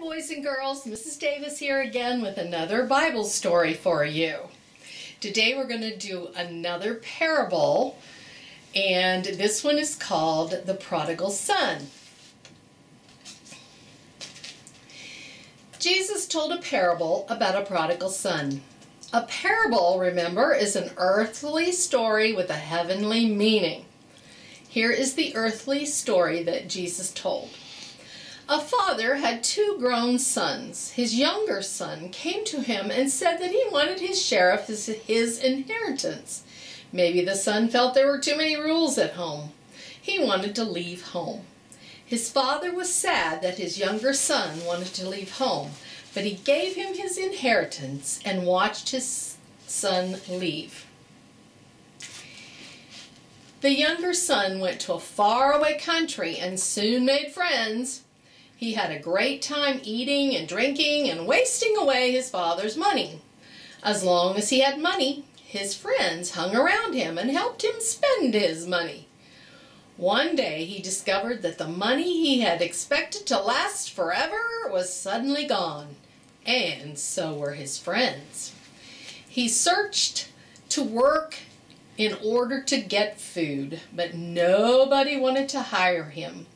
boys and girls, Mrs. Davis here again with another Bible story for you. Today we're going to do another parable, and this one is called The Prodigal Son. Jesus told a parable about a prodigal son. A parable, remember, is an earthly story with a heavenly meaning. Here is the earthly story that Jesus told. A father had two grown sons. His younger son came to him and said that he wanted his share of his inheritance. Maybe the son felt there were too many rules at home. He wanted to leave home. His father was sad that his younger son wanted to leave home, but he gave him his inheritance and watched his son leave. The younger son went to a faraway country and soon made friends. He had a great time eating and drinking and wasting away his father's money. As long as he had money, his friends hung around him and helped him spend his money. One day he discovered that the money he had expected to last forever was suddenly gone, and so were his friends. He searched to work in order to get food, but nobody wanted to hire him.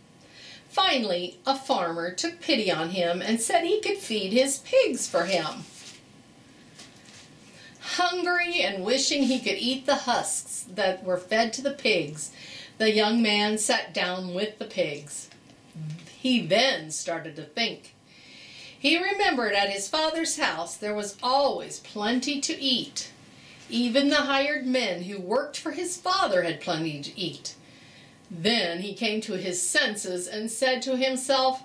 Finally, a farmer took pity on him and said he could feed his pigs for him. Hungry and wishing he could eat the husks that were fed to the pigs, the young man sat down with the pigs. He then started to think. He remembered at his father's house there was always plenty to eat. Even the hired men who worked for his father had plenty to eat. Then he came to his senses and said to himself,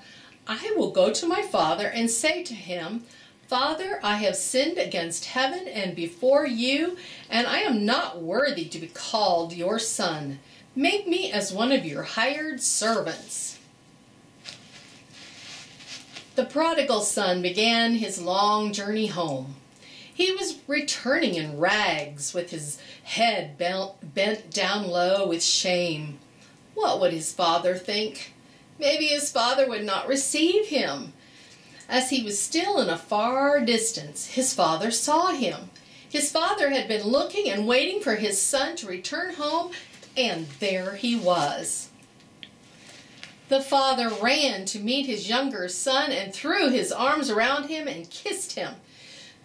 "I will go to my father and say to him, 'Father, I have sinned against heaven and before you, and I am not worthy to be called your son. Make me as one of your hired servants.'" The prodigal son began his long journey home. He was returning in rags, with his head bent down low with shame. What would his father think? Maybe his father would not receive him. As he was still in a far distance, his father saw him. His father had been looking and waiting for his son to return home, and there he was. The father ran to meet his younger son and threw his arms around him and kissed him.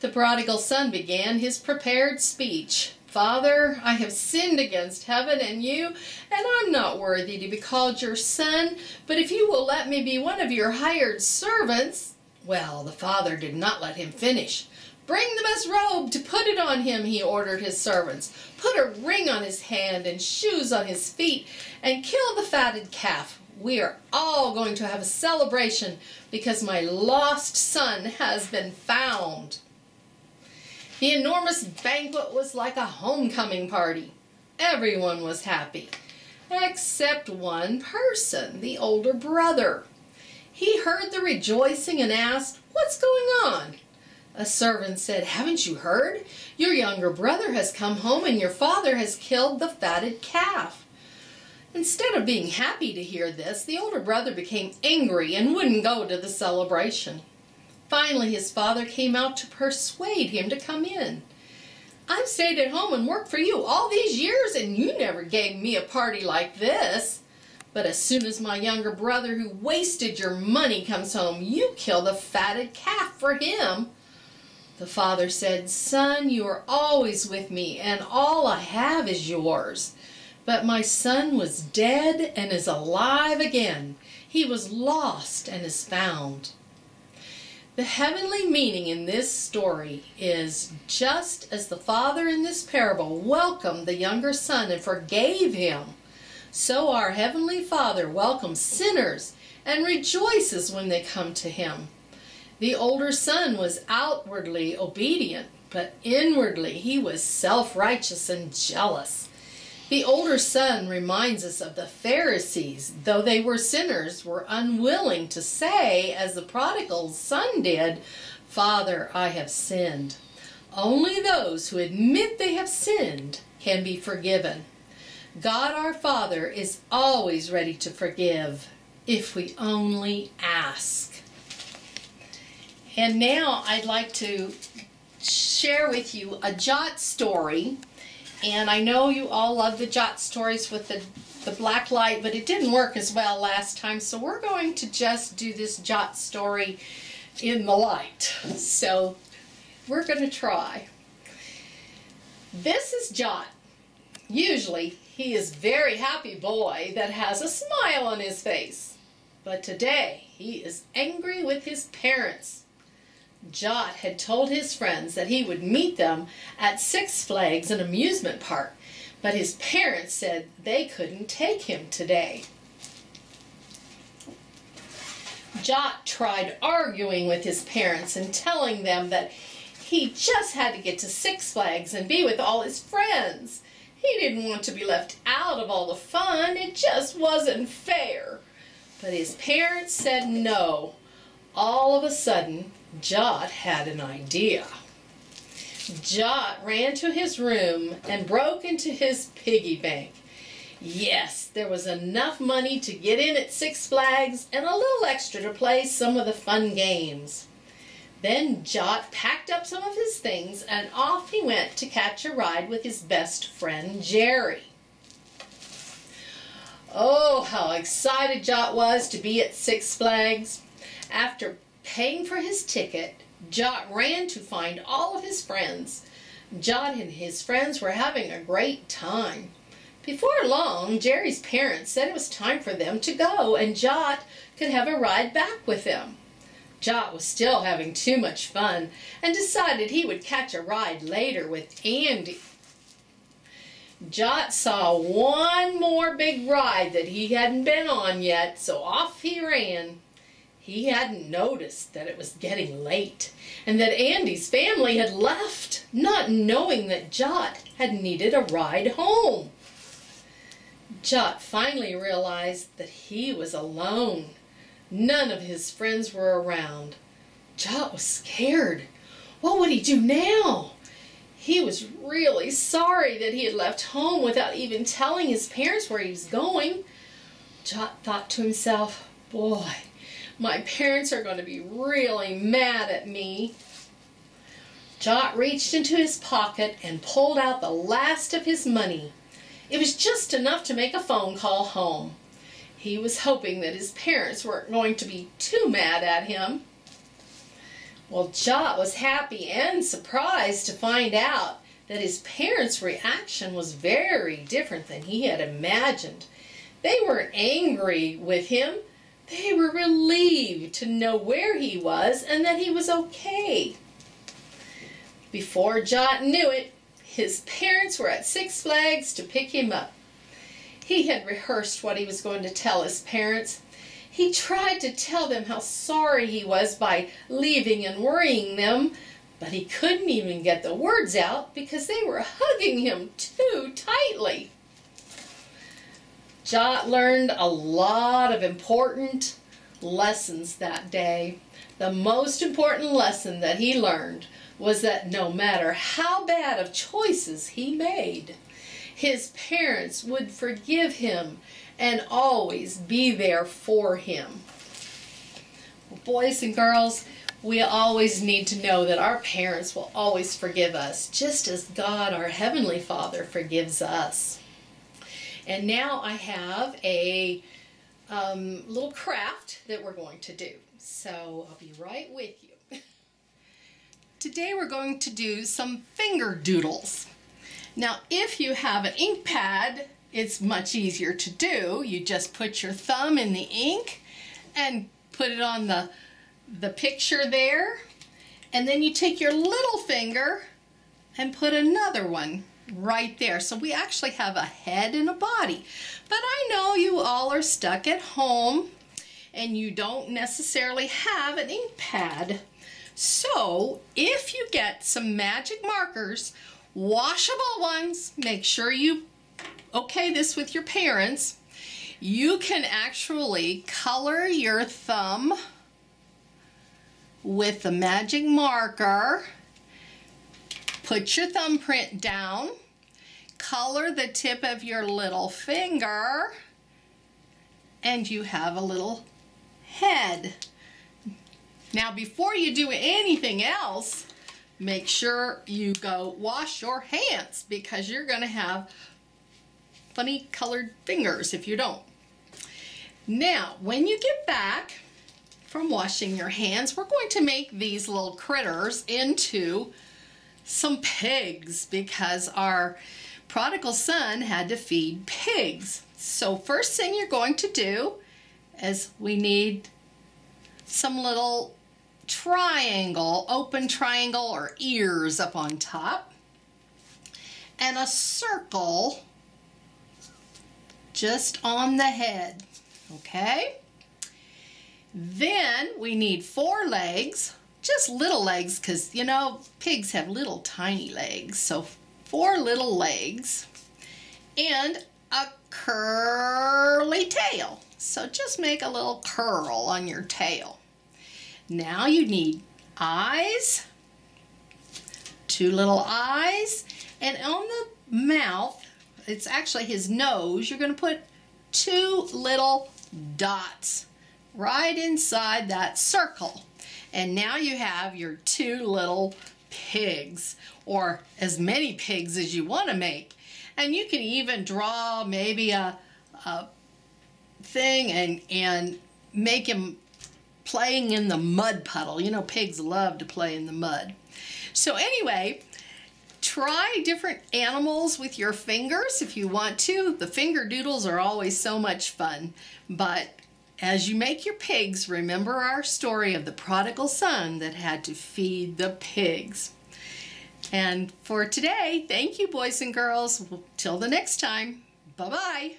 The prodigal son began his prepared speech. "Father, I have sinned against heaven and you, and I'm not worthy to be called your son, but if you will let me be one of your hired servants—" Well, the father did not let him finish. "Bring the best robe to put it on him," he ordered his servants. "Put a ring on his hand and shoes on his feet, and kill the fatted calf. We are all going to have a celebration because my lost son has been found." The enormous banquet was like a homecoming party. Everyone was happy, except one person, the older brother. He heard the rejoicing and asked, "What's going on?" A servant said, "Haven't you heard? Your younger brother has come home and your father has killed the fatted calf." Instead of being happy to hear this, the older brother became angry and wouldn't go to the celebration. Finally, his father came out to persuade him to come in. "I've stayed at home and worked for you all these years, and you never gave me a party like this. But as soon as my younger brother who wasted your money comes home, you kill the fatted calf for him." The father said, "Son, you are always with me, and all I have is yours. But my son was dead and is alive again. He was lost and is found." The heavenly meaning in this story is, just as the father in this parable welcomed the younger son and forgave him, so our heavenly Father welcomes sinners and rejoices when they come to him. The older son was outwardly obedient, but inwardly he was self-righteous and jealous. The older son reminds us of the Pharisees, though they were sinners, were unwilling to say, as the prodigal son did, "Father, I have sinned." Only those who admit they have sinned can be forgiven. God our Father is always ready to forgive if we only ask. And now I'd like to share with you a Jot story. And I know you all love the Jot stories with the black light, but it didn't work as well last time. So we're going to just do this Jot story in the light. So we're going to try. This is Jot. Usually he is a very happy boy that has a smile on his face. But today he is angry with his parents. Jot had told his friends that he would meet them at Six Flags, an amusement park, but his parents said they couldn't take him today. Jot tried arguing with his parents and telling them that he just had to get to Six Flags and be with all his friends. He didn't want to be left out of all the fun. It just wasn't fair. But his parents said no. All of a sudden, Jot had an idea. Jot ran to his room and broke into his piggy bank. Yes, there was enough money to get in at Six Flags and a little extra to play some of the fun games. Then Jot packed up some of his things and off he went to catch a ride with his best friend Jerry. Oh, how excited Jot was to be at Six Flags. After paying for his ticket, Jot ran to find all of his friends. Jot and his friends were having a great time. Before long, Jerry's parents said it was time for them to go and Jot could have a ride back with them. Jot was still having too much fun and decided he would catch a ride later with Andy. Jot saw one more big ride that he hadn't been on yet, so off he ran. He hadn't noticed that it was getting late and that Andy's family had left, not knowing that Jot had needed a ride home. Jot finally realized that he was alone. None of his friends were around. Jot was scared. What would he do now? He was really sorry that he had left home without even telling his parents where he was going. Jot thought to himself, boy, my parents are going to be really mad at me. Jot reached into his pocket and pulled out the last of his money. It was just enough to make a phone call home. He was hoping that his parents weren't going to be too mad at him. Well, Jot was happy and surprised to find out that his parents' reaction was very different than he had imagined. They weren't angry with him. They were relieved to know where he was and that he was okay. Before Jot knew it, his parents were at Six Flags to pick him up. He had rehearsed what he was going to tell his parents. He tried to tell them how sorry he was by leaving and worrying them, but he couldn't even get the words out because they were hugging him too tightly. Jot learned a lot of important lessons that day. The most important lesson that he learned was that no matter how bad of choices he made, his parents would forgive him and always be there for him. Boys and girls, we always need to know that our parents will always forgive us, just as God, our Heavenly Father, forgives us. And now I have a little craft that we're going to do. So I'll be right with you. Today we're going to do some finger doodles. Now, if you have an ink pad, it's much easier to do. You just put your thumb in the ink and put it on the picture there. And then you take your little finger and put another one right there. So we actually have a head and a body. But I know you all are stuck at home and you don't necessarily have an ink pad. So if you get some magic markers, washable ones, make sure you okay this with your parents. You can actually color your thumb with the magic marker. Put your thumbprint down, color the tip of your little finger, and you have a little head. Now, before you do anything else, make sure you go wash your hands because you're going to have funny colored fingers if you don't. Now, when you get back from washing your hands, we're going to make these little critters into some pigs because our prodigal son had to feed pigs. So first thing you're going to do is we need some little triangle, open triangle or ears up on top, and a circle just on the head, okay? Then we need 4 legs, just little legs, because you know pigs have little tiny legs, so 4 little legs, and a curly tail. So just make a little curl on your tail. Now you need eyes, 2 little eyes, and on the mouth, it's actually his nose, you're going to put 2 little dots right inside that circle. And now you have your 2 little pigs, or as many pigs as you want to make. And you can even draw maybe a thing and make him playing in the mud puddle. You know, pigs love to play in the mud. So anyway, try different animals with your fingers if you want to. The finger doodles are always so much fun. But as you make your pigs, remember our story of the prodigal son that had to feed the pigs. And for today, thank you, boys and girls. Till the next time, bye-bye.